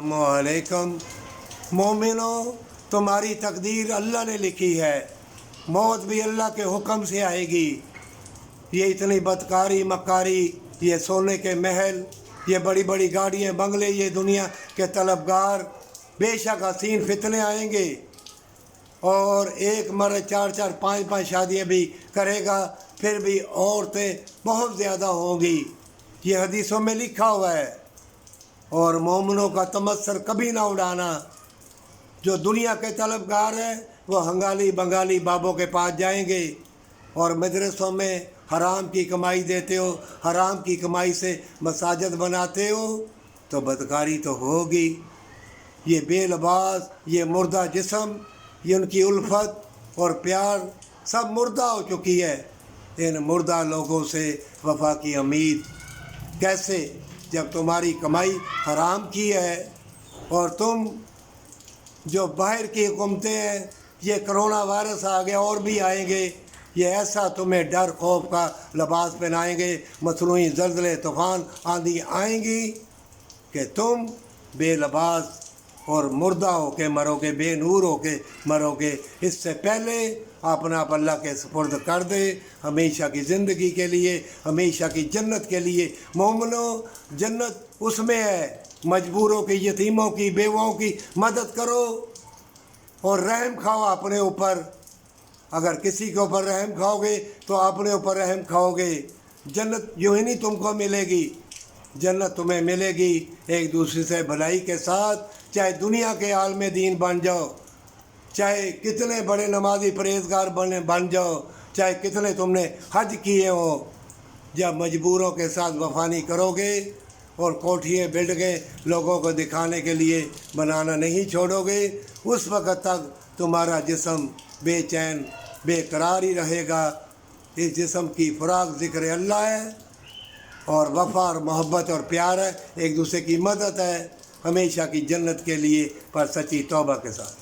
अस्सलामुअलैकुम मोमिनो, तुम्हारी तकदीर अल्लाह ने लिखी है। मौत भी अल्लाह के हुक्म से आएगी। ये इतनी बदकारी मकारी, ये सोने के महल, ये बड़ी बड़ी गाड़ियाँ बंगले, ये दुनिया के तलबगार, बेशक हसीन फितने आएंगे और एक मर्द 4-4 5-5 शादियाँ भी करेगा, फिर भी औरतें बहुत ज़्यादा होंगी। ये हदीसों में लिखा हुआ है। और मोमिनों का तमस्सर कभी ना उड़ाना। जो दुनिया के तलबगार हैं वो हंगाली बंगाली बाबों के पास जाएंगे और मदरसों में हराम की कमाई देते हो, हराम की कमाई से मसाजिद बनाते हो, तो बदकारी तो होगी। ये बेलबास, ये मुर्दा जिस्म, ये उनकी उल्फत और प्यार सब मुर्दा हो चुकी है। इन मुर्दा लोगों से वफा की उम्मीद कैसे, जब तुम्हारी कमाई हराम की है। और तुम जो बाहर की हुकूमतें हैं, ये कोरोना वायरस आ गया और भी आएंगे, ये ऐसा तुम्हें डर खौफ का लिबास पहनाएंगे, मसनूई ज़लज़ले तूफ़ान आंधी आएंगी कि तुम बेलबास और मुर्दा होके मरोगे, बेनूर होके मरोगे। इससे पहले अपना आप अल्लाह के सुपुर्द कर दे, हमेशा की ज़िंदगी के लिए, हमेशा की जन्नत के लिए। मोमिनो, जन्नत उसमें है। मजबूरों की, यतीमों की, बेवाओं की मदद करो और रहम खाओ अपने ऊपर। अगर किसी के ऊपर रहम खाओगे तो अपने ऊपर रहम खाओगे। जन्नत यूँ ही नहीं तुमको मिलेगी, जन्नत तुम्हें मिलेगी एक दूसरे से भलाई के साथ। चाहे दुनिया के आलम दीन बन जाओ, चाहे कितने बड़े नमाजी परहेजगार बन जाओ, चाहे कितने तुमने हज किए हो, जब मजबूरों के साथ वफा नहीं करोगे और कोठियाँ बिल्ड के लोगों को दिखाने के लिए बनाना नहीं छोड़ोगे, उस वक़्त तक तुम्हारा जिस्म बेचैन बेकरार ही रहेगा। इस जिस्म की खुराक ज़िक्र अल्लाह है और वफ़ा और मोहब्बत और प्यार है, एक दूसरे की मदद है, हमेशा की जन्नत के लिए पर सच्ची तौबा के साथ।